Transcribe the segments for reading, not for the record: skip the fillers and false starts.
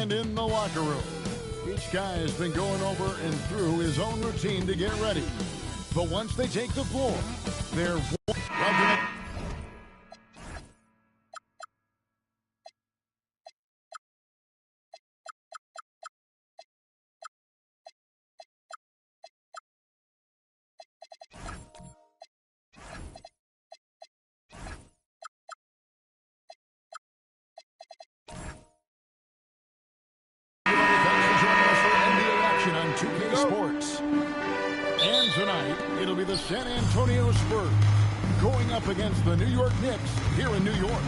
And in the locker room, each guy has been going over and through his own routine to get ready. But once they take the floor, they're welcome. On 2K Sports. And tonight, it'll be the San Antonio Spurs going up against the New York Knicks here in New York.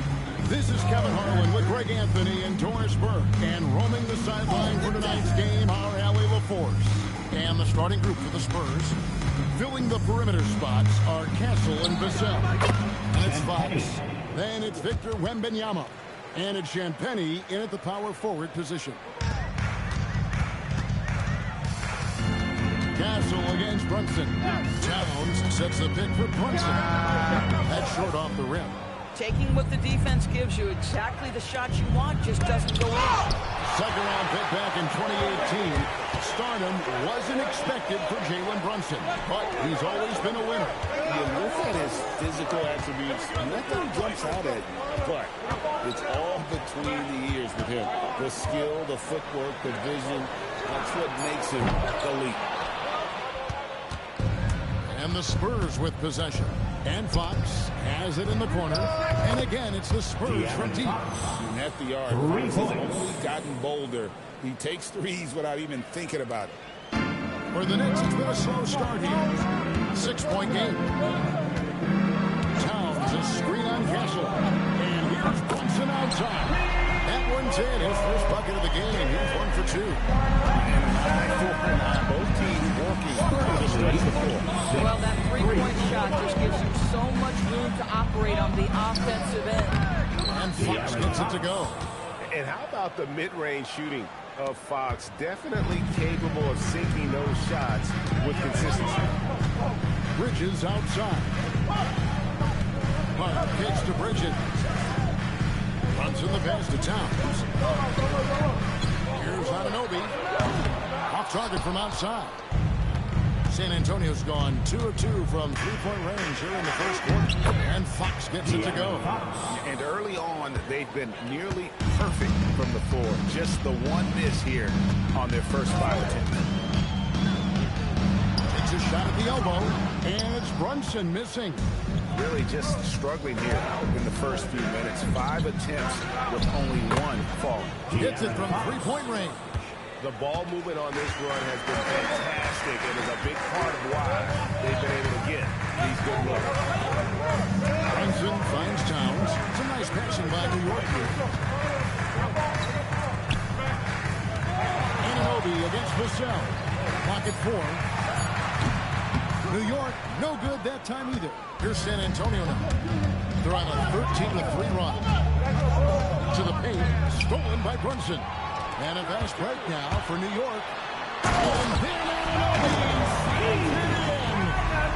This is Kevin Harlan with Greg Anthony and Doris Burke. And roaming the sideline for tonight's game are Allie LaForce. And the starting group for the Spurs, filling the perimeter spots, are Castle and Vassell. And it's Fox. Then it's Victor Wembanyama. And it's Champagnie in at the power forward position. Castle against Brunson. Towns sets the pick for Brunson. That's short off the rim. Taking what the defense gives you, exactly the shot you want, just doesn't go in. Second round pick back in 2018. Stardom wasn't expected for Jalen Brunson, but he's always been a winner. You look at his physical attributes, nothing jumps out at you, but it's all between the ears with him. The skill, the footwork, the vision, that's what makes him elite. And the Spurs with possession. And Fox has it in the corner. And again, it's the Spurs from deep. At the yard, Fox has only gotten bolder. He takes threes without even thinking about it. For the Knicks, it's been a slow start here. 6-point game. Towns a screen on Castle. And here's Brunson outside. That one's in. His first bucket of the game. He's 1 for 2. And both teams working to stretch the floor. Well, that three-point shot just gives you so much room to operate on the offensive end. And Fox gets it to go. And how about the mid-range shooting of Fox? Definitely capable of sinking those shots with consistency. Bridges outside. Mark kicks to Bridges. Runs in the pass to Towns. Here's Anunoby. Off target from outside. San Antonio's gone 2 of 2 from three-point range here in the first quarter. And Fox gets it to go. And early on, they've been nearly perfect from the floor. Just the one miss here on their first 5 attempts. Takes a shot at the elbow. And it's Brunson missing. Really just struggling here in the first few minutes. 5 attempts with only 1 fall. Gets it from three-point range. The ball movement on this run has been fantastic and is a big part of why they've been able to get these good looks. Brunson finds Towns. It's a nice passing by New York here. Anunoby against Vassell. Pocket 4. New York, no good that time either. Here's San Antonio now. They're on a 13-3 run. To the paint, stolen by Brunson. And a fast break now for New York. And then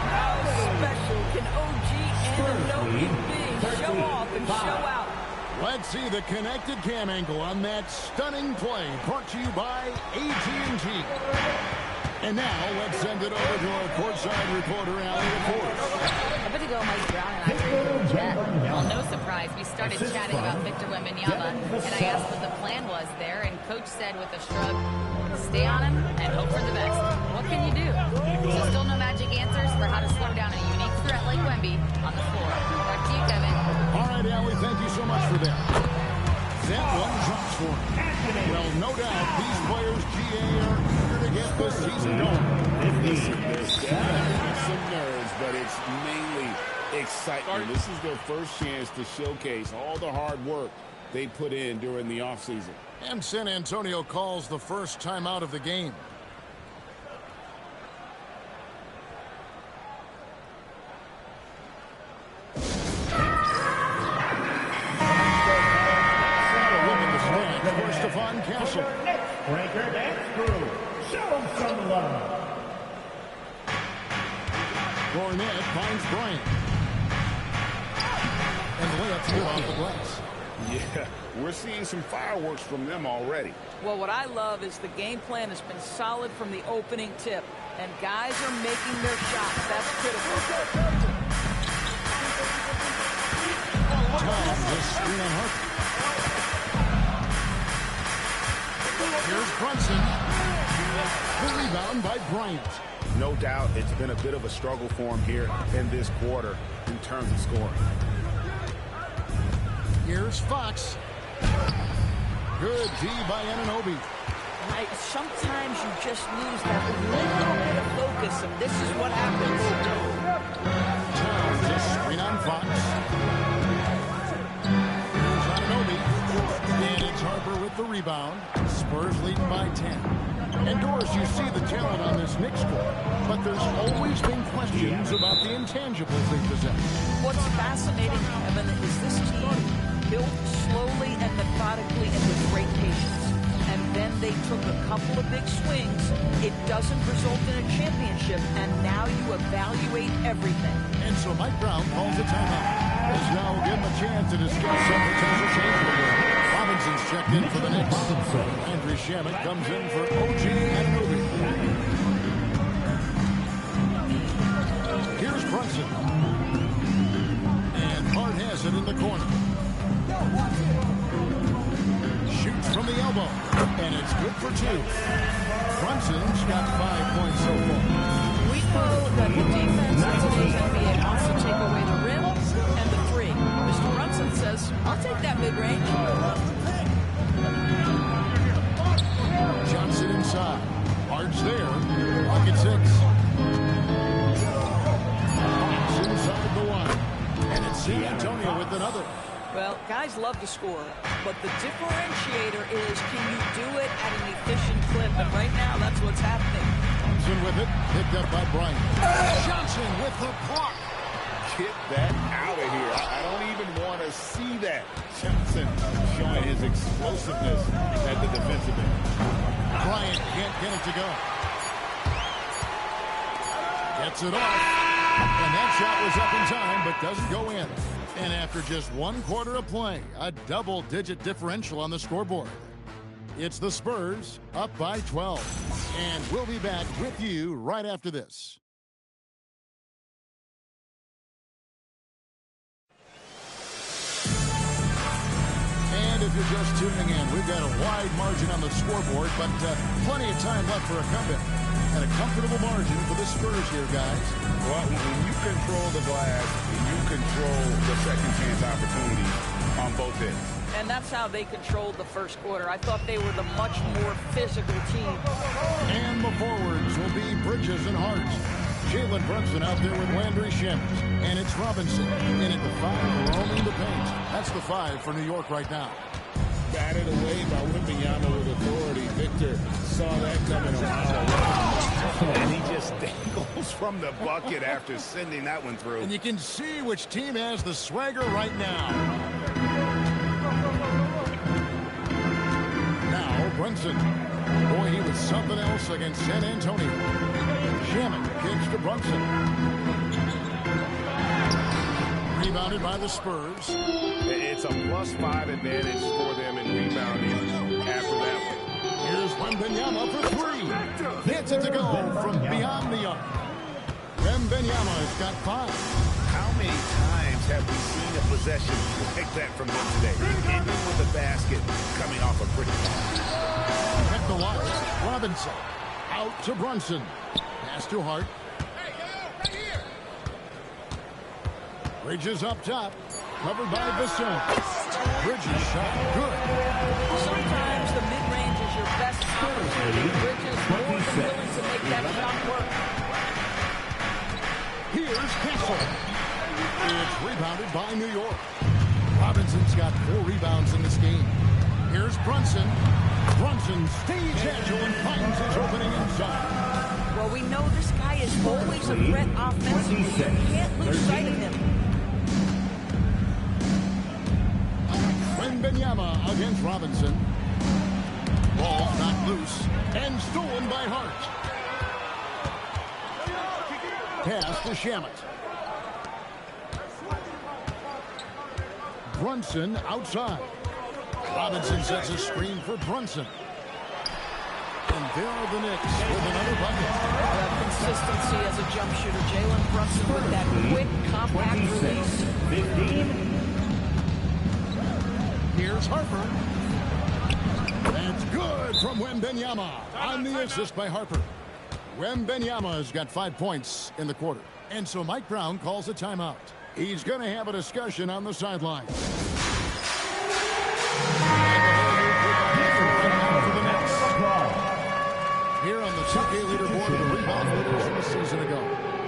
How special can OG Anunoby be? Show off and show out. Let's see the connected cam angle on that stunning play. Brought to you by AT&T. And now, let's send it over to our courtside reporter, Allie LaForce. A bit ago, Mike Brown and I were in the chat. Well, no surprise, we started chatting about Victor Wembanyama, and I asked what the plan was there, and Coach said with a shrug, stay on him and hope for the best. What can you do? So still no magic answers for how to slow down a unique threat like Wemby on the floor. Back to you, Kevin. All right, Allie, thank you so much for that. That one drops for him. Well, no doubt, these players, GA, are eager to get this season going. Listen, there's definitely some nerves, but it's mainly excitement. This is their first chance to showcase all the hard work they put in during the offseason. And San Antonio calls the first timeout of the game. Castle. Breaker dance crew. Show them some love. Cornet finds Bryant. And the layup's good off the glass. Yeah, we're seeing some fireworks from them already. Well, what I love is the game plan has been solid from the opening tip, and guys are making their shots. That's critical. Tom just screen on Harper. Here's Brunson. The rebound by Bryant. No doubt it's been a bit of a struggle for him here in this quarter in terms of scoring. Here's Fox. Good D by Anunoby. Right, sometimes you just lose that little bit of focus, and this is what happens. Tom just screen on Fox. Here's Anunoby. And it's Harper with the rebound. Spurs leading by 10. And Doris, you see the talent on this Knicks squad, but there's always been questions about the intangibles they possess. What's fascinating, Evan, is this team built slowly and methodically and with great patience. And then they took a couple of big swings. It doesn't result in a championship, and now you evaluate everything. And so Mike Brown calls a timeout. As now will give him a chance to discuss some potential change in the game. Robinson's checked in for the Knicks. Andrew Shamet comes in for OG Anunoby. Here's Brunson. And Hart has it in the corner. Shoots from the elbow. And it's good for 2. Brunson's got 5 points so far. We know that the defense in today's NBA wants to take away the rim and the 3. Mr. Brunson says, I'll take that mid-range. Johnson inside. Hart's there. Pocket 6. Hawks inside the 1. And it's San Antonio with another. Well, guys love to score, but the differentiator is, can you do it at an efficient clip? And right now, that's what's happening. Johnson with it. Picked up by Bryant. Johnson with the block. Get that out of here. I don't even want to see that. Johnson showing his explosiveness at the defensive end. Bryant can't get it to go. Gets it off. And that shot was up in time, but doesn't go in. And after just 1 quarter of play, a double-digit differential on the scoreboard. It's the Spurs up by 12. And we'll be back with you right after this. And if you're just tuning in, we've got a wide margin on the scoreboard, but plenty of time left for a comeback. And a comfortable margin for the Spurs here, guys. Well, when you control the glass, you control the second chance opportunity on both ends. And that's how they controlled the first quarter. I thought they were the much more physical team. And the forwards will be Bridges and Hart. Jalen Brunson out there with Landry Shamet. And it's Robinson in at the 5, roaming the paint. That's the 5 for New York right now. Batted away by Wembanyama with authority. Victor saw that coming a mile away. And he just dangles from the bucket after sending that one through. And you can see which team has the swagger right now. Now Brunson. Boy, he was something else against San Antonio. Shamet kicks to Brunson. Rebounded by the Spurs. It's a +5 advantage for them in rebounding after that one. Here's Wembanyama for 3. Hits it to go from beyond the arc. Wembanyama's got 5. How many times have we seen a possession like that from them today? Ending with a basket coming off a pretty pass. Check the watch. Robinson out to Brunson. Pass to Hart. Bridges up top. Covered by Vasson. Bridges shot good. Sometimes the mid-range is your best opportunity. Bridges more than willing to make that shot work. Here's Castle. It's rebounded by New York. Robinson's got 4 rebounds in this game. Here's Brunson. Brunson stays agile and finds his opening inside. Well, we know this guy is always a threat offensively. You can't lose sight of him. Wembanyama against Robinson. Ball knocked loose and stolen by Hart. Pass to Shamet. Brunson outside. Robinson sets a screen for Brunson. And there are the Knicks with another bucket. That consistency as a jump shooter. Jalen Brunson with that quick, compact release. 15. Here's Harper. That's good from Wembanyama on the assist by Harper. Wembanyama's got 5 points in the quarter. And so Mike Brown calls a timeout. He's going to have a discussion on the sideline. Here on the 2K leaderboard, the rebound leaders from a season ago.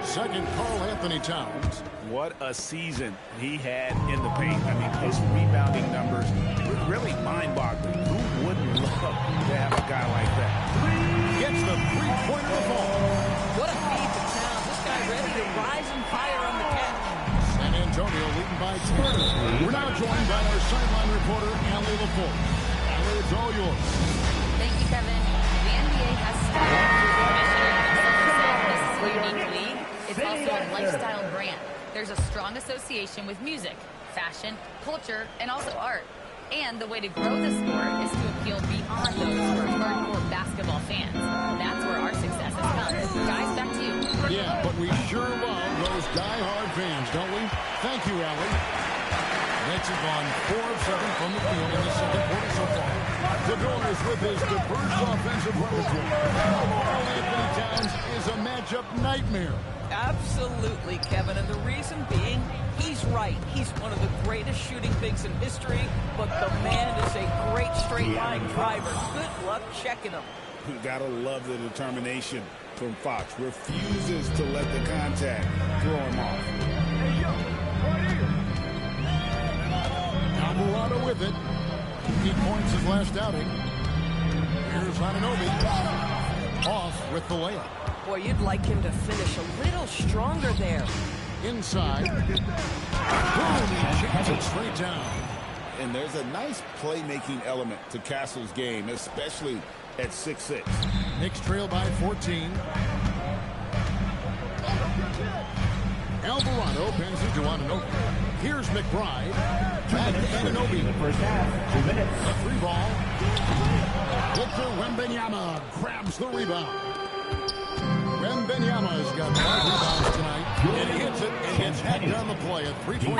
Second, Karl Anthony Towns. What a season he had in the paint. I mean, his rebounding numbers were really mind-boggling. Who wouldn't love to have a guy like that? Gets the three-pointer to fall. What a feed to Towns. This guy ready to rise and fire on the catch. San Antonio leading by 20. We're now joined by our sideline reporter, Allie LaForce. Allie, it's all yours. Thank you, Kevin. The NBA has started this is a unique league. It's also a lifestyle brand. There's a strong association with music, fashion, culture, and also art. And the way to grow the sport is to appeal beyond those who are hardcore basketball fans. That's where our success has come. Guys, back to you. Yeah, but we sure love those die-hard fans, don't we? Thank you, Allie. Knicks have gone 4 of 7 from the field in the second quarter so far. The Doors with his diverse offensive repertoire. Karl Anthony Towns is a matchup nightmare. Absolutely, Kevin. And the reason being, he's right. He's one of the greatest shooting bigs in history, but the man is a great straight-line driver. Good luck checking him. You gotta love the determination from Fox. Refuses to let the contact throw him off. Alvarado with it. He points his last outing. Here's Anunoby. Off with the layup. Boy, you'd like him to finish a little stronger there. Inside. Boom, he jams it straight down. And there's a nice playmaking element to Castle's game, especially at 6'6". Knicks trail by 14. Alvarado pins it to Anunoby. Here's McBride. Back to Anunoby. First half, 2 minutes. A free ball. Victor Wembanyama grabs the rebound. Wembanyama's got 5 rebounds tonight. And he hits it and gets hacked on the play. A 3-point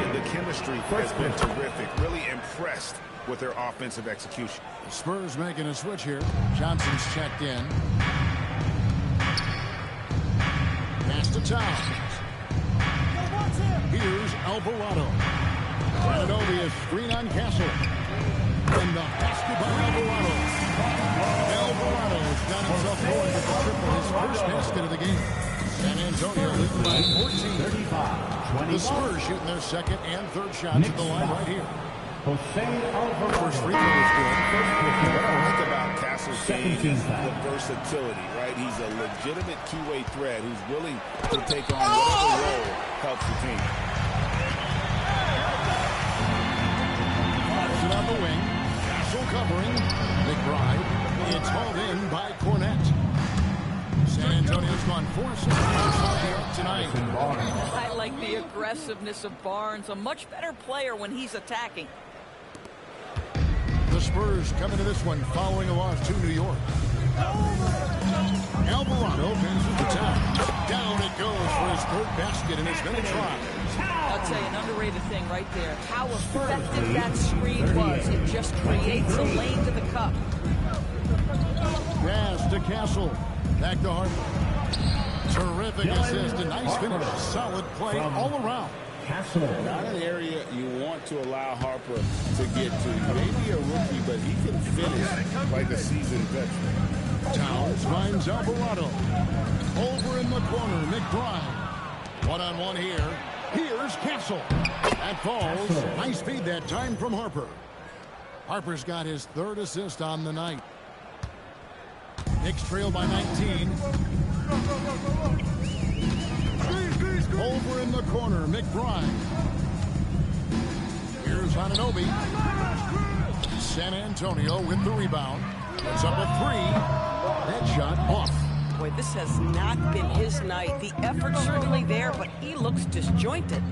And the chemistry has been terrific. Really impressed with their offensive execution. Spurs making a switch here. Johnson's checked in. Pass to Towns. Here's Alvarado. Anunoby is screen on Castle. And the basket by Alvarado. Alvarado's got himself going with the triple, his first basket of the game. San Antonio leading by 14. The Spurs shooting their second and third shots at the line right here. First free throw is good. What I like about Castle's game is the versatility, right? He's a legitimate two-way threat who's willing to take on whatever role helps the team. Fires it on the wing. Castle covering. McBride. It's hauled in by Cornette. San Antonio's gone 4-6 tonight. I like the aggressiveness of Barnes. A much better player when he's attacking. The Spurs coming to this one following a loss to New York. Alvarado pins it to Towns. Down it goes for his third basket in as many tries. I'll tell you, an underrated thing right there. How effective that screen was. It just creates a lane to the cup. Pass to Castle. Back to Harper. Terrific assist. A nice finish. Solid play all around. Not an area you want to allow Harper to get to. Maybe a rookie, but he can finish like a seasoned veteran. Towns finds Alvarado. Over in the corner, McBride. One-on-one here. Here's Castle. That falls. Nice feed that time from Harper. Harper's got his third assist on the night. Knicks trail by 19. Over in the corner, McBride. Here's Anunoby. San Antonio with the rebound. It's up a 3. That shot off. Boy, this has not been his night. The effort's certainly there, but he looks disjointed.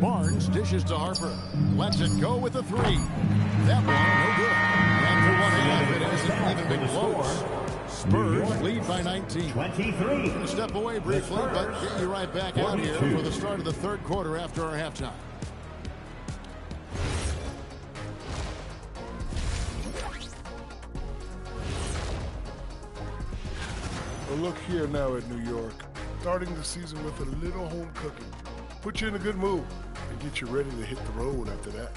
Barnes dishes to Harper. Lets it go with a three. That one, no good. And for one half, it hasn't even been close. Spurs lead by 19. 23. Gonna step away briefly, but get you right back out here for the start of the third quarter after our halftime. Well, look here now at New York. Starting the season with a little home cooking. Put you in a good mood and get you ready to hit the road after that.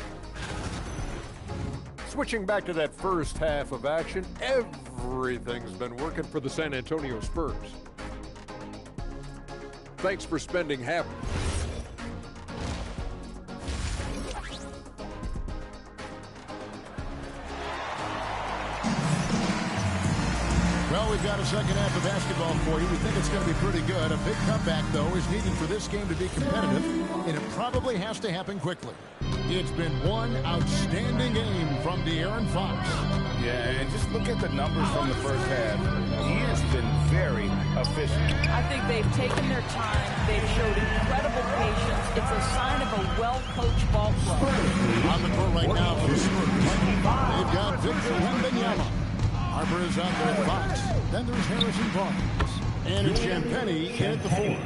Switching back to that first half of action, everything's been working for the San Antonio Spurs. Thanks for spending half. Well, we've got a second half of basketball for you. We think it's going to be pretty good. A big comeback, though, is needed for this game to be competitive, and it probably has to happen quickly. It's been one outstanding game from De'Aaron Fox. Yeah, and just look at the numbers from the first half. He has been very efficient. I think they've taken their time. They've showed incredible patience. It's a sign of a well-coached ball club. On the court right now for the Spurs, they've got Victor Wembanyama. Harper is out there with Fox. Then there's Harrison Barnes. And it's Champagnie in at the 4.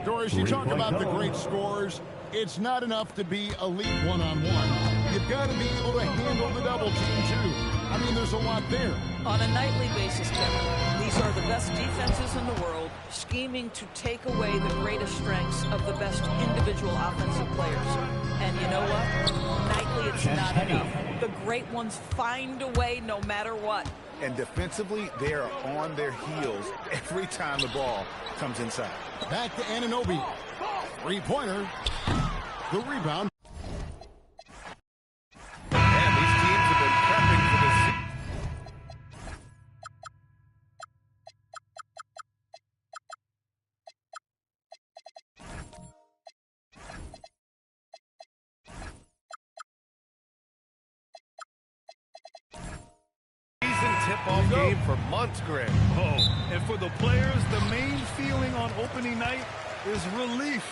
Doris, you talk about the great scores. It's not enough to be elite one-on-one. You've got to be able to handle the double team, too. I mean, there's a lot there. On a nightly basis, Kevin, these are the best defenses in the world, scheming to take away the greatest strengths of the best individual offensive players. And you know what? Nightly, it's not enough. The great ones find a way no matter what. And defensively, they are on their heels every time the ball comes inside. Back to Anunoby. Three-pointer. The rebound. And these teams have been prepping for this. Tip-off game for months, Greg. Oh, and for the players, the main feeling on opening night is relief.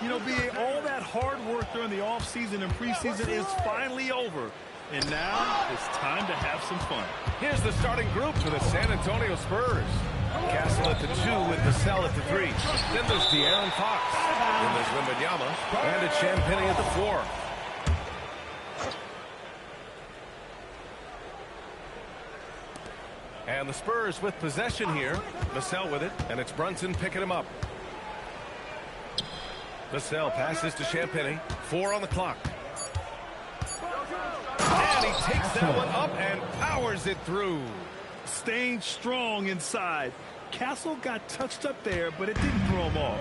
You know, all that hard work during the offseason and preseason is finally over. And now it's time to have some fun. Here's the starting group for the San Antonio Spurs. Castle at the 2 with Vassell at the 3. Then there's De'Aaron Fox. Then there's Wembanyama. And it's Champagnie at the 4. And the Spurs with possession here. Vassell with it, and it's Brunson picking him up. Vassell passes to Champagnie. 4 on the clock. And he takes that one up and powers it through. Staying strong inside. Castle got touched up there, but it didn't throw him off.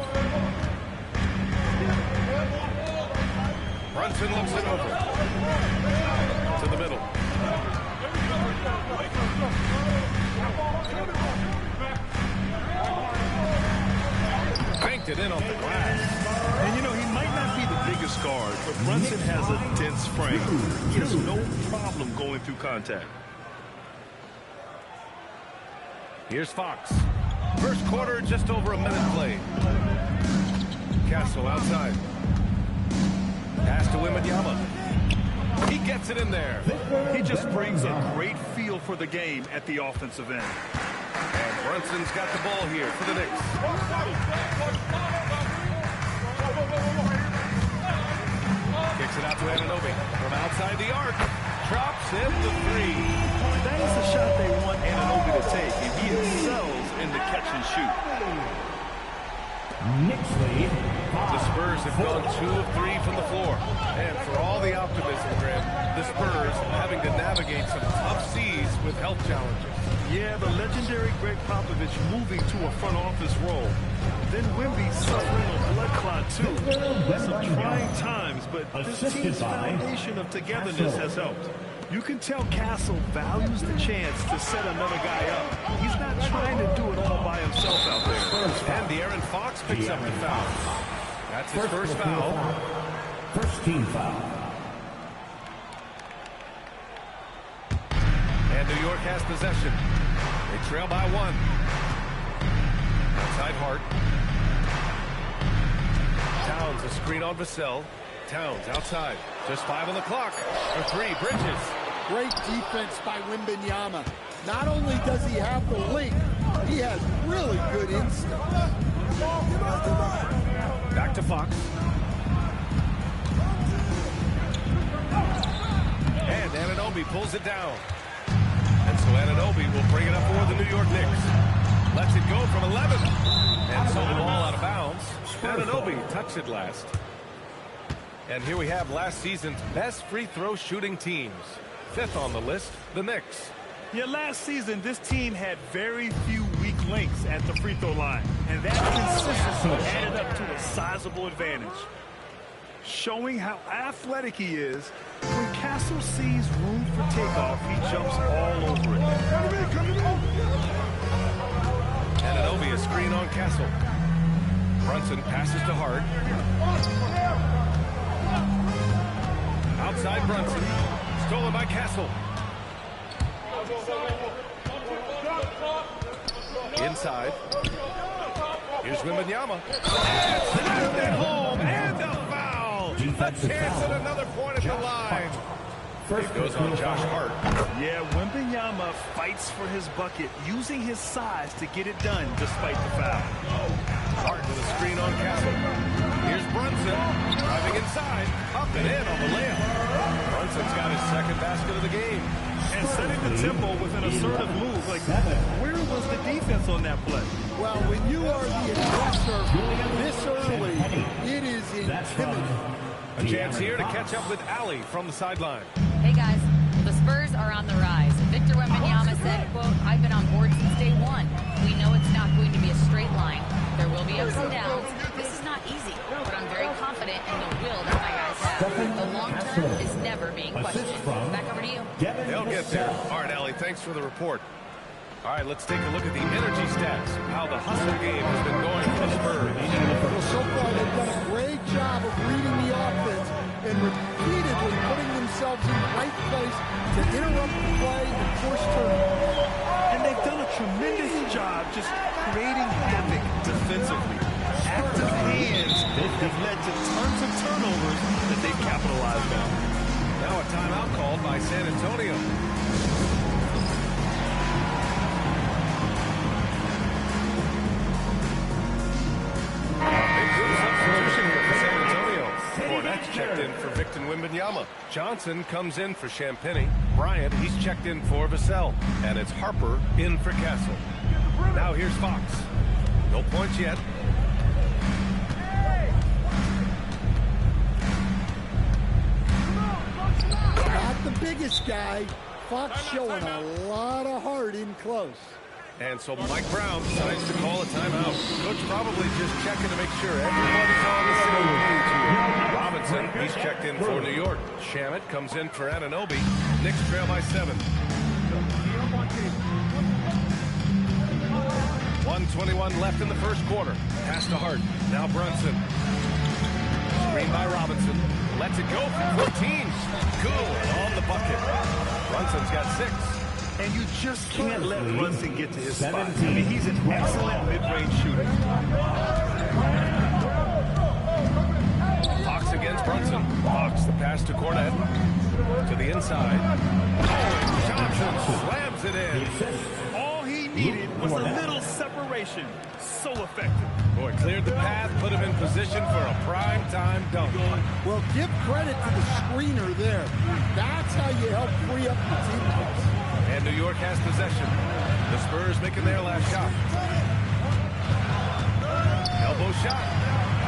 Brunson looks it over. To the middle. Banked it in off the glass. And you know, he might not be the biggest guard, but Brunson has a dense frame. He has no problem going through contact. Here's Fox. First quarter, just over a minute played. Castle outside. Pass to Wembanyama. He gets it in there. He just brings a great feel for the game at the offensive end. And Brunson's got the ball here for the Knicks. Kicks it out to Anunoby from outside the arc. Drops in the 3. That is the shot they want Anunoby to take, and he excels in the catch and shoot. The Spurs have gone 2 of 3 from the floor. And for all the optimism, Graham, the Spurs having to navigate some tough seas with health challenges. Yeah, the legendary Greg Popovich moving to a front office role. Then Wemby suffering a blood clot, too. Some trying times, but this team's foundation of togetherness has helped. You can tell Castle values the chance to set another guy up. He's not trying to do it all by himself out there. And De'Aaron Fox picks up the foul. That's his first foul. First team foul. And New York has possession. They trail by 1. Outside Hart. Towns a screen on Vassell. Towns outside. Just 5 on the clock. For 3, Bridges. Great defense by Wembanyama. Not only does he have the length, he has really good instinct. Back to Fox. And Anunoby pulls it down. And so Anunoby will bring it up for the New York Knicks. Lets it go from 11. And so the ball out of bounds. Anunoby touched it last. And here we have last season's best free throw shooting teams. 5th on the list, the Knicks. Yeah, last season, this team had very few weak links at the free throw line. And that consistency added up to a sizable advantage. Showing how athletic he is, when Castle sees room for takeoff, he jumps all over it. Anunoby, a screen on Castle. Brunson passes to Hart. Outside Brunson. Stolen by Castle. Inside. Here's Wembanyama. Snapped it home. And a foul. A chance at another point at the line. It goes on Josh Hart. Yeah, Wembanyama fights for his bucket, using his size to get it done despite the foul. Hart with a screen on Castle. Here's Brunson driving inside, up and in on the layup. Brunson's got his 2nd basket of the game. And setting the tempo with an assertive move. Like, where was the defense on that play? Well, when you are the aggressor this early, it is intimidating. A chance here to catch up with Allie from the sideline. Hey, guys. The Spurs are on the rise. Victor Wembanyama said, quote, "I've been on board since day one. We know it's not going to be a straight line. There will be ups and downs. This is not easy, but I'm very confident in the will that my guys have. The long term is never being questioned." Back over to you. They'll get there. All right, Allie, thanks for the report. All right, let's take a look at the energy stats, how the hustle game has been going for the Spurs. Well, so far they've done a great job of reading the offense and repeatedly putting themselves in the right place to interrupt the play and force turnovers. And they've done a tremendous job just creating havoc defensively. Active hands have led to tons of turnovers that they've capitalized on. Now a timeout called by San Antonio. Checked in for Victor Wembanyama. Johnson comes in for Champagny. Bryant, he's checked in for Vassell. And it's Harper in for Castle. Now here's Fox. No points yet. Not the biggest guy. Fox showing a lot of heart in close. And so Mike Brown decides to call a timeout. Coach probably just checking to make sure everybody's on the same page here. Robinson, he's checked in for New York. Shamet comes in for Anunoby. Knicks trail by 7. 1:21 left in the first quarter. Pass to Hart. Now Brunson. Screen by Robinson. Lets it go from 14. Good on the bucket. Brunson's got 6. And you just can't let Brunson get to his spot. I mean, he's an excellent mid-range shooter. Fox against Brunson. Fox, the pass to Cornette. To the inside. Oh, Johnson slams it in. All he needed was a little separation. So effective. Boy, cleared the path, put him in position for a prime-time dunk. Well, give credit to the screener there. That's how you help free up the teammates. And New York has possession. The Spurs making their last shot. Elbow shot.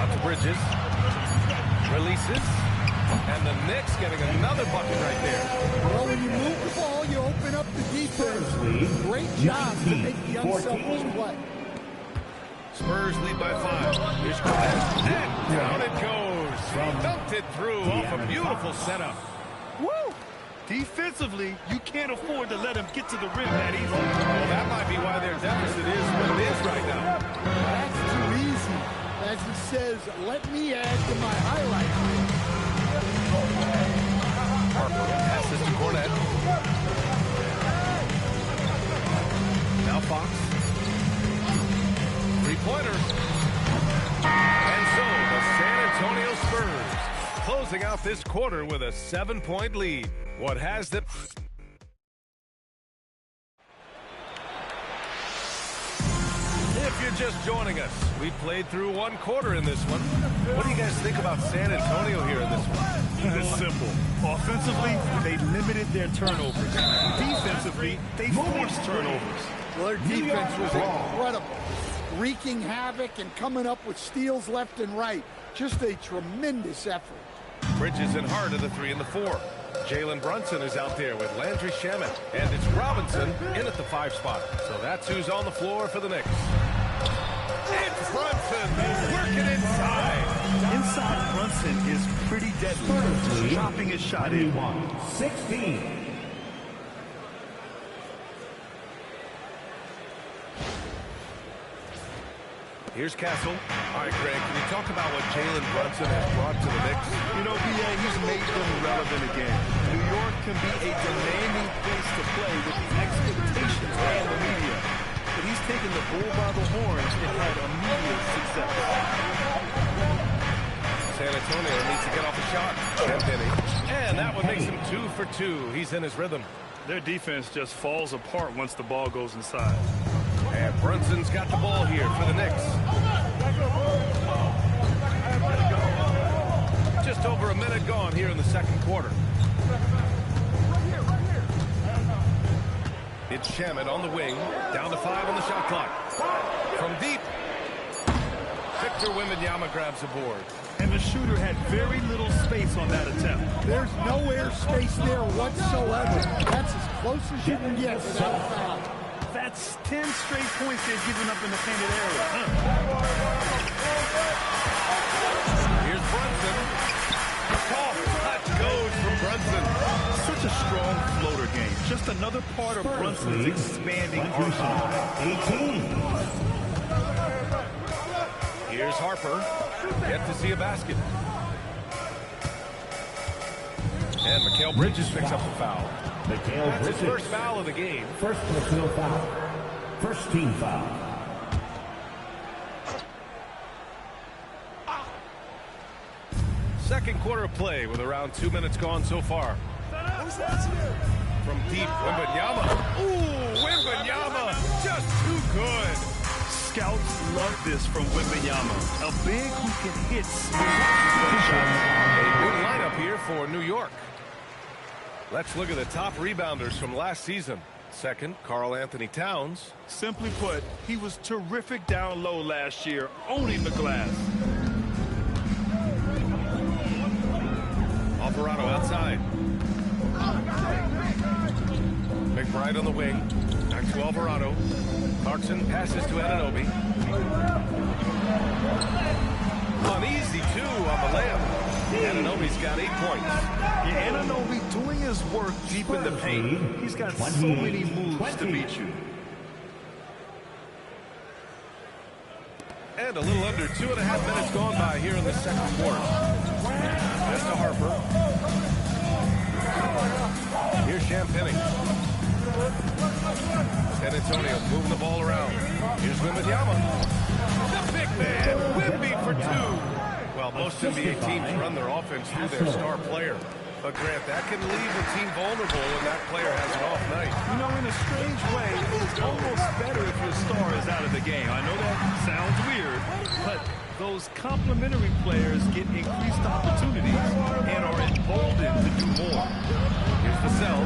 Out to Bridges. Releases. And the Knicks getting another bucket right there. Well, when you move the ball, you open up the defense. Great job to make the unselfish play. Spurs lead by 5. Here's Cornette. And down it goes. Dunked it through off a beautiful setup. Woo! Defensively, you can't afford to let him get to the rim that easily. Well, that might be why their deficit is what it is right now. That's too easy. As he says, let me add to my highlight. Harper passes to Cornette. Now Fox. Three-pointer. And so the San Antonio Spurs close closing out this quarter with a 7-point lead. What has them... If you're just joining us, we played through one quarter in this one. What do you guys think about San Antonio here in this one? It's simple. Offensively, they limited their turnovers. Defensively, they forced turnovers. Well, their defense was incredible, wreaking havoc and coming up with steals left and right. Just a tremendous effort. Bridges and Hart are the 3 and the 4. Jalen Brunson is out there with Landry Shamet. And it's Robinson in at the 5 spot. So that's who's on the floor for the Knicks. It's Brunson working inside. Inside Brunson is pretty deadly. Chopping his shot in. 16. Here's Castle. All right, Greg, can you talk about what Jalen Brunson has brought to the Knicks? You know, B.A., he's made them relevant again. New York can be a demanding place to play with the expectations and the media. But he's taken the bull by the horns and had immediate success. San Antonio needs to get off a shot. And that one makes him 2 for 2. He's in his rhythm. Their defense just falls apart once the ball goes inside. And Brunson's got the ball here for the Knicks. Just over a minute gone here in the second quarter. It's Shamet on the wing. Down to 5 on the shot clock. From deep. Victor Wembanyama grabs a board. And the shooter had very little space on that attempt. There's no air space there whatsoever. That's as close as you can get without a foul. That's 10 straight points they've given up in the painted area. Here's Brunson. Off touch goes from Brunson. Such a strong floater game. Just another part of Brunson's expanding arsenal. 18. Here's Harper. Yet to see a basket. And Mikal Bridges picks up the foul. That's his first foul of the game. First personal foul. First team foul. Second quarter of play with around 2 minutes gone so far. From deep, Wembanyama. Ooh, Wembanyama, just too good. Scouts love this from Wembanyama. A big who can hit smooth. A new lineup here for New York. Let's look at the top rebounders from last season. Second, Karl Anthony Towns. Simply put, he was terrific down low last year, owning the glass. Alvarado outside. McBride on the wing. Back to Alvarado. Clarkson passes to Anunoby. Uneasy, too, on the layup. Anunoby's got 8 points. Yeah, Anunoby doing his work deep in the paint. He's got so many moves to beat you. And a little under 2.5 minutes gone by here in the second quarter. Pass to Harper. Here's Champagny. San Antonio moving the ball around. Here's Wembanyama. The big man, Wemby for 2. Well, most NBA teams run their offense through their star player. But, Grant, that can leave a team vulnerable when that player has an off night. You know, in a strange way, it's almost better if your star is out of the game. I know that sounds weird, but those complementary players get increased opportunities and are emboldened to do more. Here's the cell.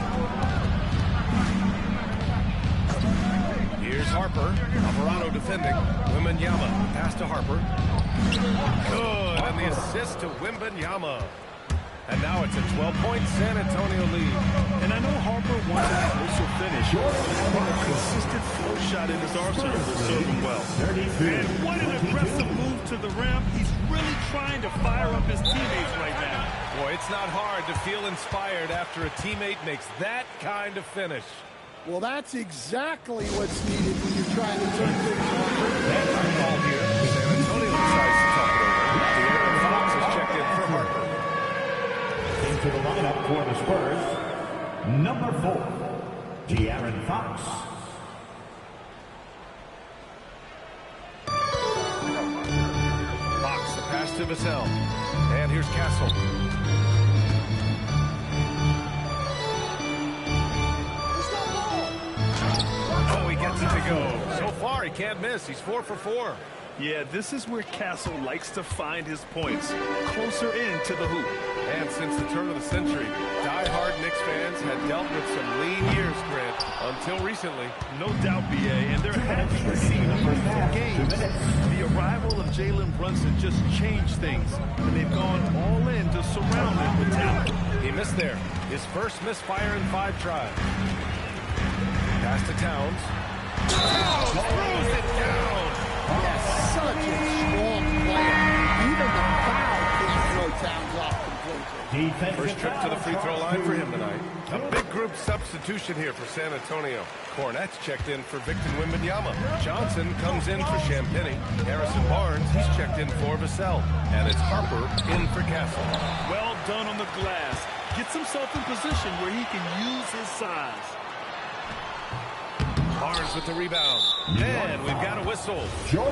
Here's Harper. Alvarado defending. Wembanyama. Pass to Harper. Good. And the assist to Wembanyama. And now it's a 12-point San Antonio lead. And I know Harper wants an explosive finish. But a consistent flow shot in his arsenal will serve him well. And what an aggressive move to the rim. He's really trying to fire up his teammates right now. Boy, it's not hard to feel inspired after a teammate makes that kind of finish. Well, that's exactly what's needed when you're trying to turn things around. That's our call here. San Antonio decides to talk it over. De'Aaron Fox has checked in for Harper. Into the lineup for the Spurs, number 4, De'Aaron Fox. Fox, the pass to Vassell. And here's Castle. go. So far, he can't miss. He's 4 for 4. Yeah, this is where Castle likes to find his points, closer in to the hoop. And since the turn of the century, die-hard Knicks fans had dealt with some lean years, Grant, until recently. No doubt, B.A., and they're happy to see meaningful games. The arrival of Jalen Brunson just changed things, and they've gone all in to surround him with talent. He missed there. His first misfire in 5 tries. Pass to Towns. Towns throws it down. Yes, such a strong player. Even the foul can't throw Towns off completely. First trip to the free throw line for him tonight. A big group substitution here for San Antonio. Cornett's checked in for Victor Wembanyama. Johnson comes in for Champagny. Harrison Barnes, he's checked in for Vassell. And it's Harper in for Castle. Well done on the glass. Gets himself in position where he can use his size. Barnes with the rebound. And we've got a whistle.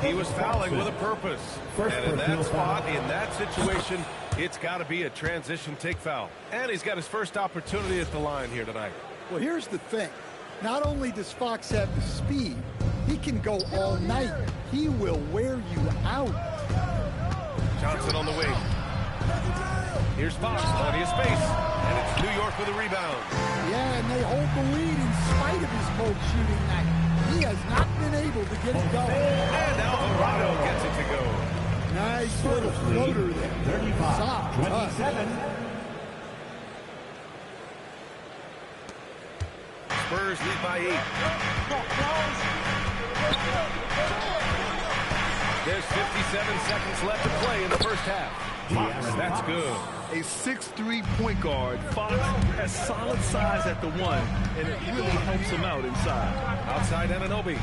He was fouling with a purpose. And in that spot, in that situation, it's got to be a transition take foul. And he's got his first opportunity at the line here tonight. Well, here's the thing. Not only does Fox have the speed, he can go all night. He will wear you out. Johnson on the wing. Here's Fox, plenty of space. And it's New York with a rebound. Yeah, and they hold the lead in spite of his cold shooting night. He has not been able to get it going. And Alvarado gets it to go. Nice little floater there. 35-27. Spurs lead by 8. There's 57 seconds left to play in the first half. That's good. A 6'3" point guard, Fox has solid size at the 1, and it really helps him out inside. Outside Anunoby.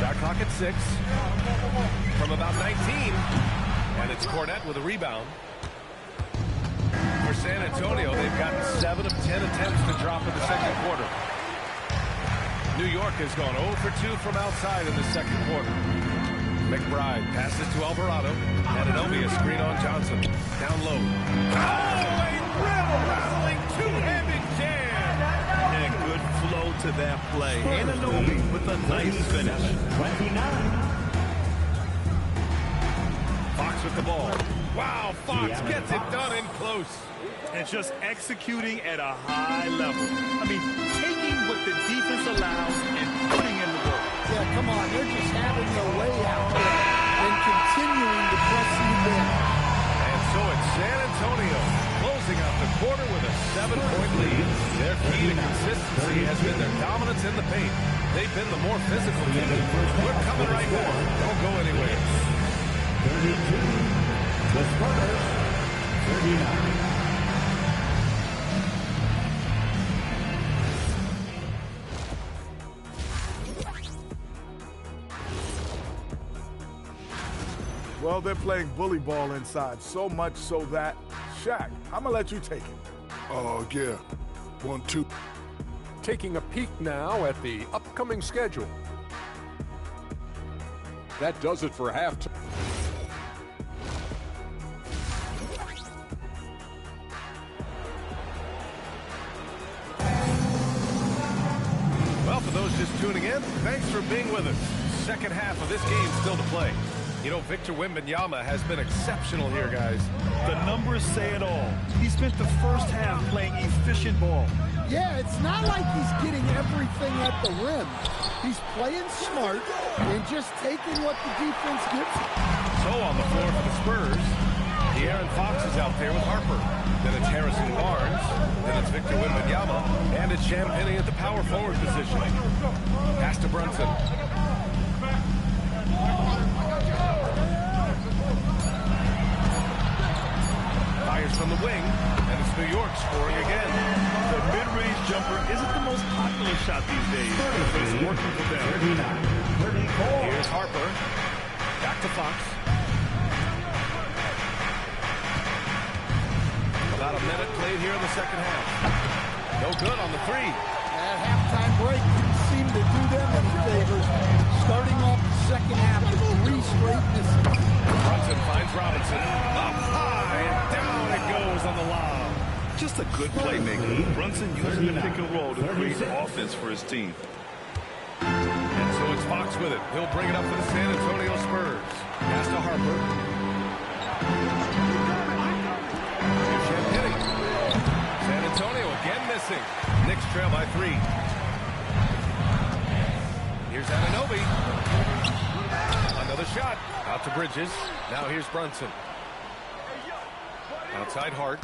Shot clock at 6. From about 19. And it's Cornette with a rebound. For San Antonio, they've gotten 7 of 10 attempts to drop in the second quarter. New York has gone 0 for 2 from outside in the second quarter. McBride passes to Alvarado. Anunoby a screen on Johnson. Down low. Oh, a river-rattling two-handed jam. And good flow to that play. Anunoby with a nice finish. 29. Fox with the ball. Wow, Fox gets it done in close. And just executing at a high level. I mean, taking what the defense allows and putting in the work. Yeah, come on. They're just having their way out there and continuing to press you in. And so it's San Antonio closing out the quarter with a 7-point lead. Their key to consistency has been their dominance in the paint. They've been the more physical team. We're coming right back. Don't go anywhere. 32. The Spurs. 39. Well, they're playing bully ball inside, so much so that, Shaq, I'm going to let you take it. Oh, yeah. 1-2. Taking a peek now at the upcoming schedule. That does it for halftime. Well, for those just tuning in, thanks for being with us. Second half of this game still to play. You know, Victor Wembanyama has been exceptional here, guys. The numbers say it all. He spent the first half playing efficient ball. Yeah, it's not like he's getting everything at the rim. He's playing smart and just taking what the defense gives him. So on the floor for the Spurs, De'Aaron Fox is out there with Harper. Then it's Harrison Barnes. Then it's Victor Wembanyama. And it's Champagny at the power forward position. Pass to Brunson. Fires from the wing, and it's New York scoring again. The mid-range jumper isn't the most popular shot these days, but it's working for them. 39. Here's Harper. Back to Fox. About a minute played here in the second half. No good on the 3. That halftime break didn't seem to do them any favors. Starting off the second half with 3 straight misses. Brunson finds Robinson. Up high and down it goes on the lob. Just a good playmaker. Brunson using the pick and roll to create offense for his team. And so it's Fox with it. He'll bring it up for the San Antonio Spurs. Pass to Harper. Champagny. San Antonio again missing. Knicks trail by 3. Here's Anunoby. Another shot. Out to Bridges. Now here's Brunson. Outside Hart.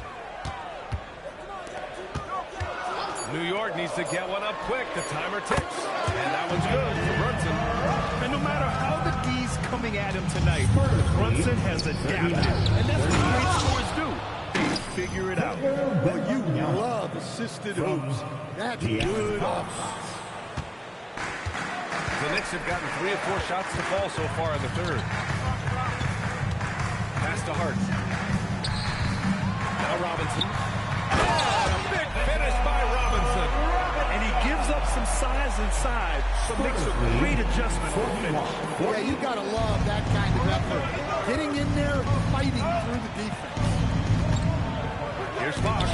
New York needs to get one up quick. The timer ticks. And that one's good for Brunson. And no matter how the D's coming at him tonight, Brunson has adapted. And that's what great scorers do. They figure it out. Well, you love assisted hoops. That's good offense. The Knicks have gotten 3 or 4 shots to fall so far in the third. Pass to Hart. Now Robinson. Oh, a big finish by Robinson. And he gives up some size inside, but makes a great adjustment for finish. Yeah, you got to love that kind of effort. Getting in there and fighting through the defense. Here's Fox.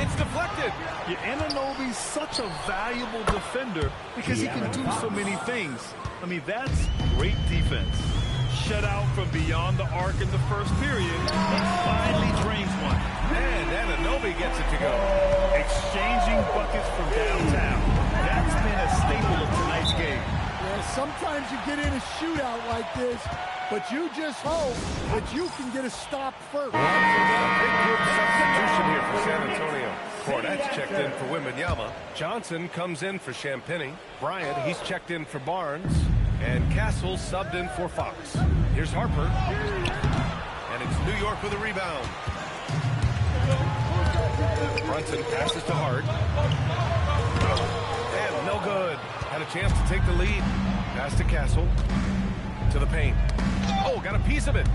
It's deflected. Yeah, Anunoby's such a valuable defender because he can do so many things. I mean, that's great defense. Shut out from beyond the arc in the first period, and finally drains one. And Anunoby gets it to go. Exchanging buckets from downtown. That's been a staple of tonight's game. Yeah, sometimes you get in a shootout like this, but you just hope that you can get a stop first. Big group substitution here for San Antonio. Cornette's checked in for Wembanyama. Johnson comes in for Champagny. Bryant, he's checked in for Barnes. And Castle subbed in for Fox. Here's Harper. And it's New York with a rebound. Brunson passes to Hart. And no good. Had a chance to take the lead. Pass to Castle. To the paint. Oh, got a piece of it.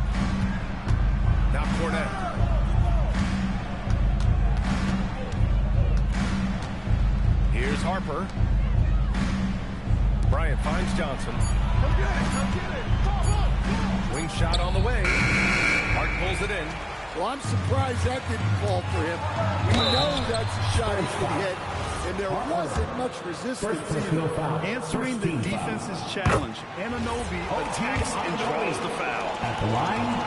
Now Cornette. Here's Harper. Bryant finds Johnson. Wing shot on the way. Hart pulls it in. Well, I'm surprised that didn't fall for him. We know that's a shot he should hit, and there wasn't much resistance either. Answering the defense's challenge, Anunoby attacks and draws the foul. At the line,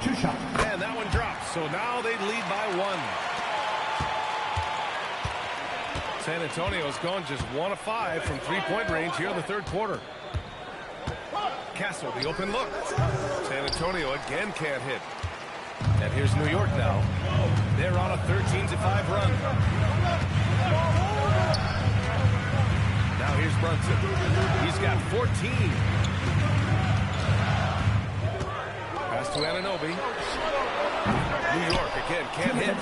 2 shots. And that one drops, so now they lead by 1. San Antonio's gone just 1 of 5 from 3-point range here in the third quarter. Castle, the open look. San Antonio again can't hit. And here's New York now. They're on a 13-5 run. Now here's Brunson. He's got 14. Pass to Anunoby. New York again can't hit.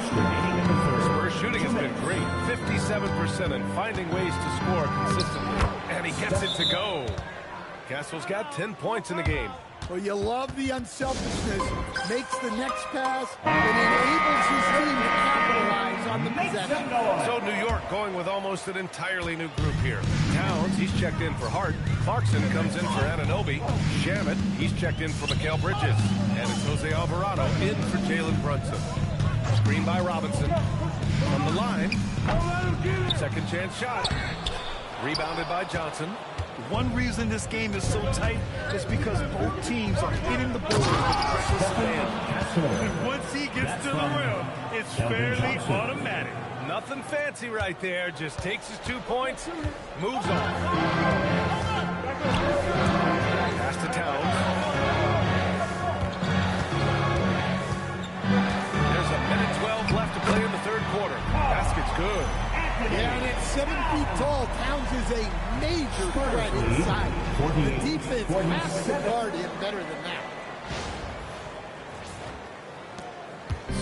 Spurs shooting has been great. 57% and finding ways to score consistently. And he gets it to go. Castle's got 10 points in the game. Well, you love the unselfishness. Makes the next pass and enables his team to capitalize on the possession. So New York going with almost an entirely new group here. Towns, he's checked in for Hart. Clarkson comes in for Anunoby. Shamet, he's checked in for Mikal Bridges. And it's Jose Alvarado in for Jalen Brunson. Screen by Robinson. From the line. Second chance shot. Rebounded by Johnson. One reason this game is so tight is because both teams are hitting the boards with reckless abandon. And once he gets to the rim, it's fairly automatic. Nothing fancy right there. Just takes his 2 points, moves on. Pass to Towns. There's a minute 12 left to play in the third quarter. Basket's good. Yeah, and at 7 feet tall, Towns is a major threat inside. The defense has to guard him better than that.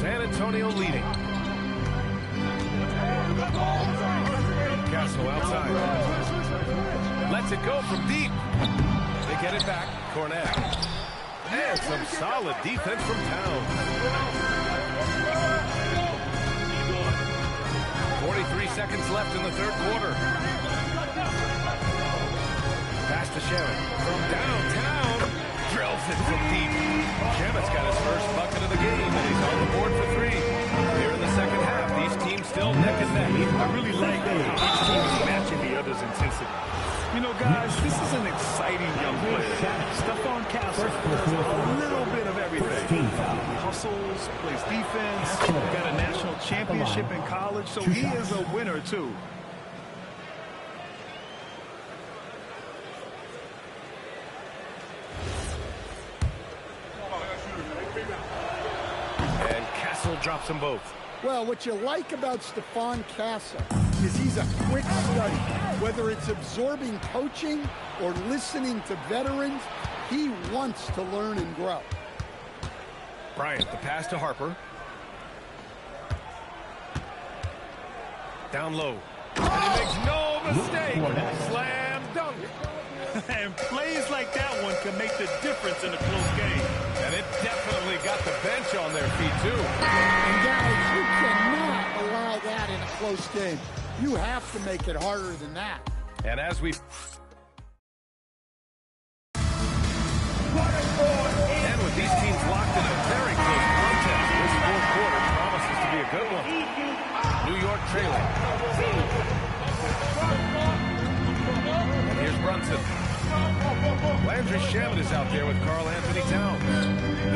San Antonio leading. Castle outside. Lets it go from deep. They get it back. Cornette. And some solid defense from Towns. 43 seconds left in the third quarter. Pass to Shamet. From downtown. Drills it from deep. Shamet's got his first bucket of the game, and he's on the board for 3. Here in the second half, these teams still neck and neck. I really like how each team is matching the other's intensity. You know, guys, this is an exciting young player. Stephon Castle does a little bit of everything. He hustles, plays defense, got a national championship in college, so he is a winner, too. And Castle drops them both. Well, what you like about Stephon Castle is he's a quick study. Whether it's absorbing coaching or listening to veterans, he wants to learn and grow. Bryant, the pass to Harper. Down low. And he makes no mistake. Slam dunk. And plays like that one can make the difference in a close game. And it definitely got the bench on their feet, too. And guys, you cannot allow that in a close game. You have to make it harder than that. And as we... And with these teams locked in a very close contest, this fourth quarter promises to be a good one. New York trailing. And here's Brunson. Landry Shamet is out there with Karl Anthony Towns.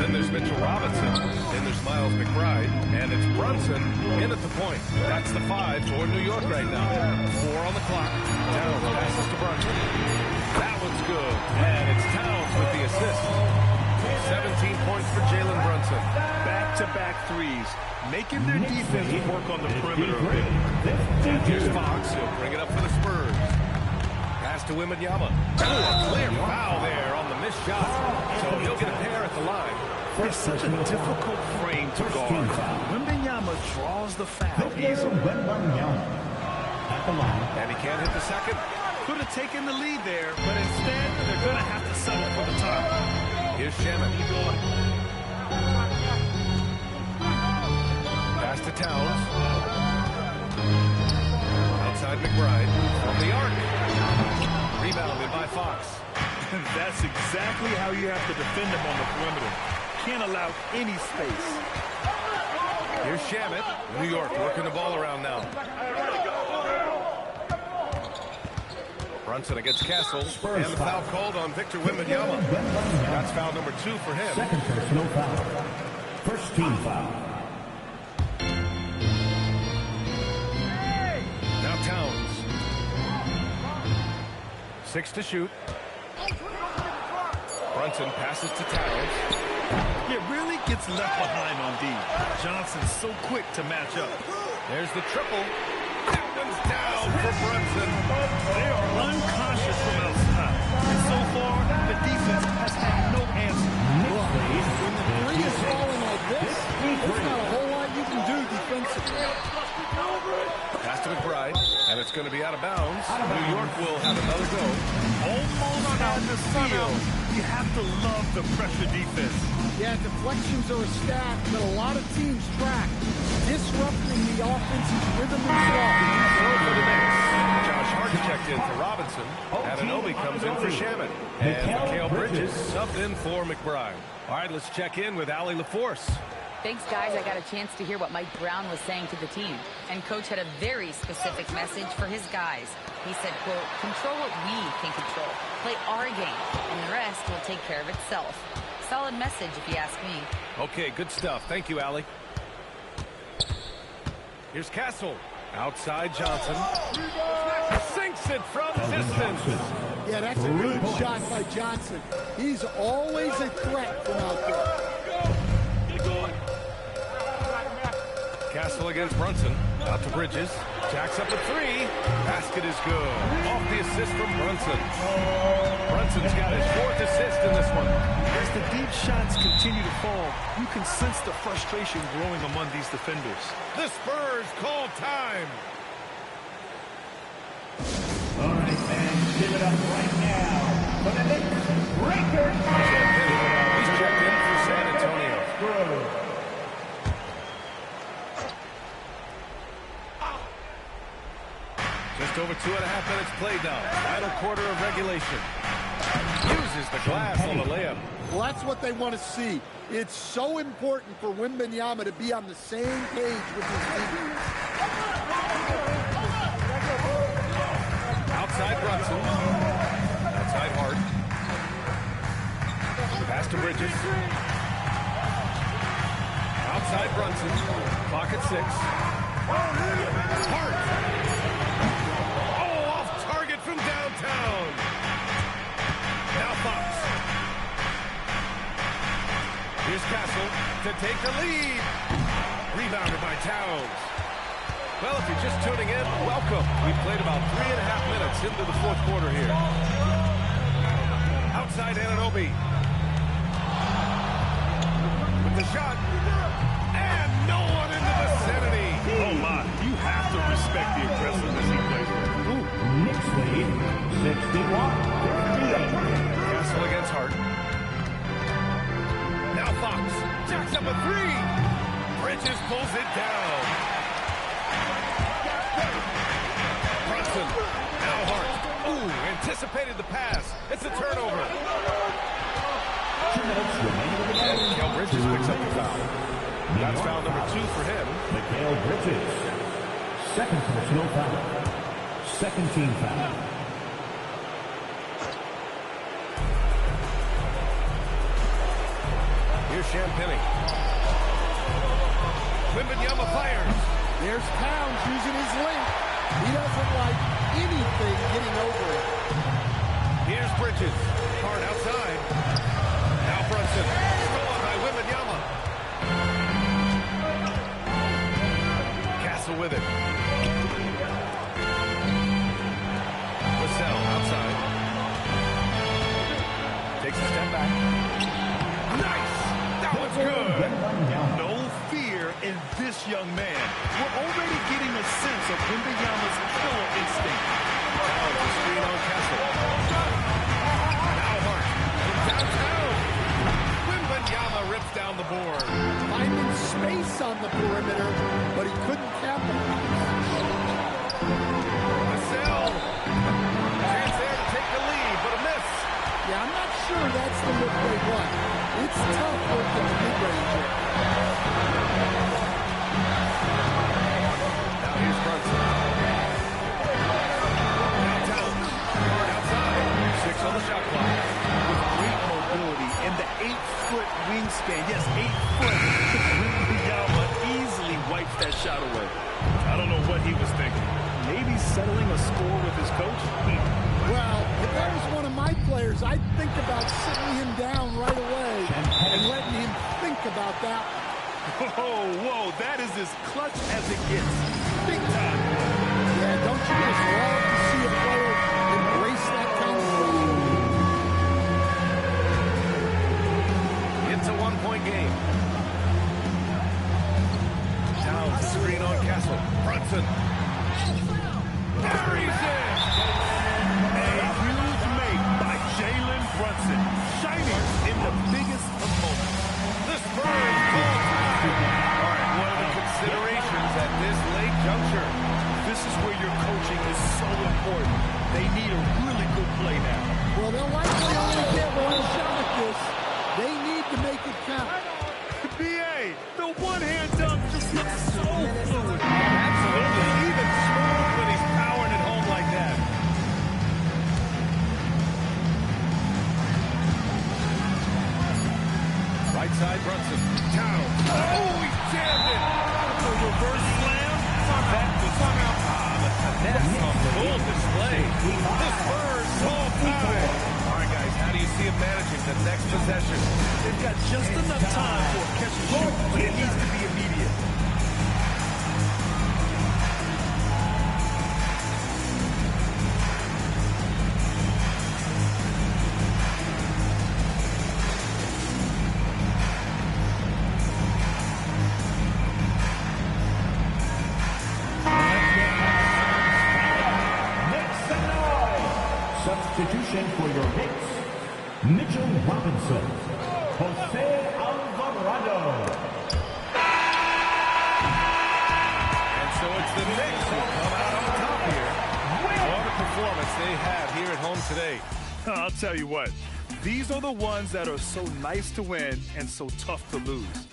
Then there's Mitchell Robinson. Then there's Miles McBride. And it's Brunson in at the point. That's the 5 for New York right now. 4 on the clock. Towns passes to Brunson. That one's good. And it's Towns with the assist. 17 points for Jalen Brunson. Back-to-back threes, making their defense work on the perimeter. Here's Fox. He'll bring it up for the Spurs. Pass to Wembanyama. Oh, a clear foul there on the missed shot. So he'll get a pair at the line. It's such a difficult frame to guard. Wembanyama draws the foul easily. And he can't hit the second. Could have taken the lead there, but instead, they're going to have to settle for the tie. Here's Shamet. Pass to Towns. Outside McBride. From the arc. Rebounded by Fox. That's exactly how you have to defend him on the perimeter. Can't allow any space. Here's Shamet. New York working the ball around now. Brunson against Castle. And the foul called on Victor Wembanyama. That's foul number 2 for him. Second personal foul. First team foul. Now Towns. 6 to shoot. Brunson passes to Towns. It really gets left behind on D. Johnson's so quick to match up. There's the triple. That one's down for Brunson. They are unconscious from outside. And so far, the defense has had no answer. When the three is falling like this, there's not a whole lot you can do defensively. Pass to McBride, and it's going to be out of bounds. New York will have another go. Almost out the field. You have to love the pressure defense. Yeah, deflections are a stat that a lot of teams track. Disrupting the offense's rhythm and flow. For the Knicks, Josh Hart checked in for Robinson. Anunoby comes in for Shamet. And Mikal Bridges subbed in for McBride. All right, let's check in with Allie LaForce. Thanks, guys. I got a chance to hear what Mike Brown was saying to the team. And Coach had a very specific message for his guys. He said, quote, control what we can control. Play our game, and the rest will take care of itself. Solid message, if you ask me. Okay, good stuff. Thank you, Allie. Here's Castle. Outside Johnson. Sinks it from distance. Yeah, that's a good shot by Johnson. He's always a threat from out there. Castle against Brunson. Out to Bridges. Jacks up a 3. Basket is good. Off the assist from Brunson. Brunson's got his 4th assist in this one. As the deep shots continue to fall, you can sense the frustration growing among these defenders. The Spurs call time. All right, fans, give it up right now for the Knicks record. He's checked in for San Antonio. Just over 2.5 minutes played now. Final quarter of regulation. Uses the glass on the layup. Well, that's what they want to see. It's so important for Wembanyama to be on the same page with his teammates. Outside Brunson. Outside Hart. Pass to Bridges. Outside Brunson. Clock at 6. Hart. Oh, off target from downtown. Now Fox. Here's Castle to take the lead. Rebounded by Towns. Well, if you're just tuning in, welcome. We played about 3.5 minutes into the fourth quarter here. Outside Anunoby. With the shot. And no one in the vicinity. Oh, my. You have to respect the aggressiveness he plays with. Knicks lead, 61-58. Castle against Hart. Now Fox jacks up a 3. Bridges pulls it down. Brunson. Now Hart. Ooh, anticipated the pass. It's a turnover. And Kel Bridges picks up the foul. That's foul number 2 for him. Mikal Bridges. Second personal foul. Second team foul. Here's Champagny. Wembanyama fires. There's Towns using his length. He doesn't like anything getting over it. Here's Bridges. Hard outside. Now Brunson. Stolen by Wembanyama. Castle with it. Vassell outside. Takes a step back. Nice! That was good! No fear in this young man. We're already getting a sense of Wembanyama's killer instinct. Now the screen on Castle. Now Hart from downtown. Wembanyama rips down the board. Finding space on the perimeter, but he couldn't capitalize. Vassell. Chance there to take the lead, but a miss. Yeah, I'm not sure that's the look they want. It's tough work in the mid-range here. Now here's Brunson. Now Towns. Hard outside. 6 on the shot clock. With great mobility and the 8-foot wingspan. Yes, 8 foot. Wembanyama easily wipes that shot away. I don't know what he was thinking. Maybe settling a score with his coach? Well, if that was one of my players, I'd think about sitting him down right away and letting him think about that. Whoa, that is as clutch as it gets. Big time. Yeah, don't you just love to see a player embrace that kind of pressure? It's a 1-point game. Towns, the screen on Castle. Brunson. Carries it! A huge make by Jalen Brunson. Shining in the biggest of moments. The Spurs call time. All right, what are the considerations at this late juncture? This is where your coaching is so important. They need a really good play now. Well, they'll likely only get one shot at this. They need to make it count. BA, the one-hand dunk just looks so fluid. Absolutely. Even smooth when he's powering it home like that. Right side, Brunson. Towns. Oh, he jammed it. The reverse slam. That was the finesse on full display. The Spurs call time. All right, guys, how do you see him managing the next possession? They've got just enough time for a catch and shoot, but it needs to be immediate. Substitution for your Knicks, Mitchell Robinson, Jose Alvarado. And so it's the Knicks who come out on top here. What a performance they have here at home today. I'll tell you what, These are the ones that are so nice to win and so tough to lose.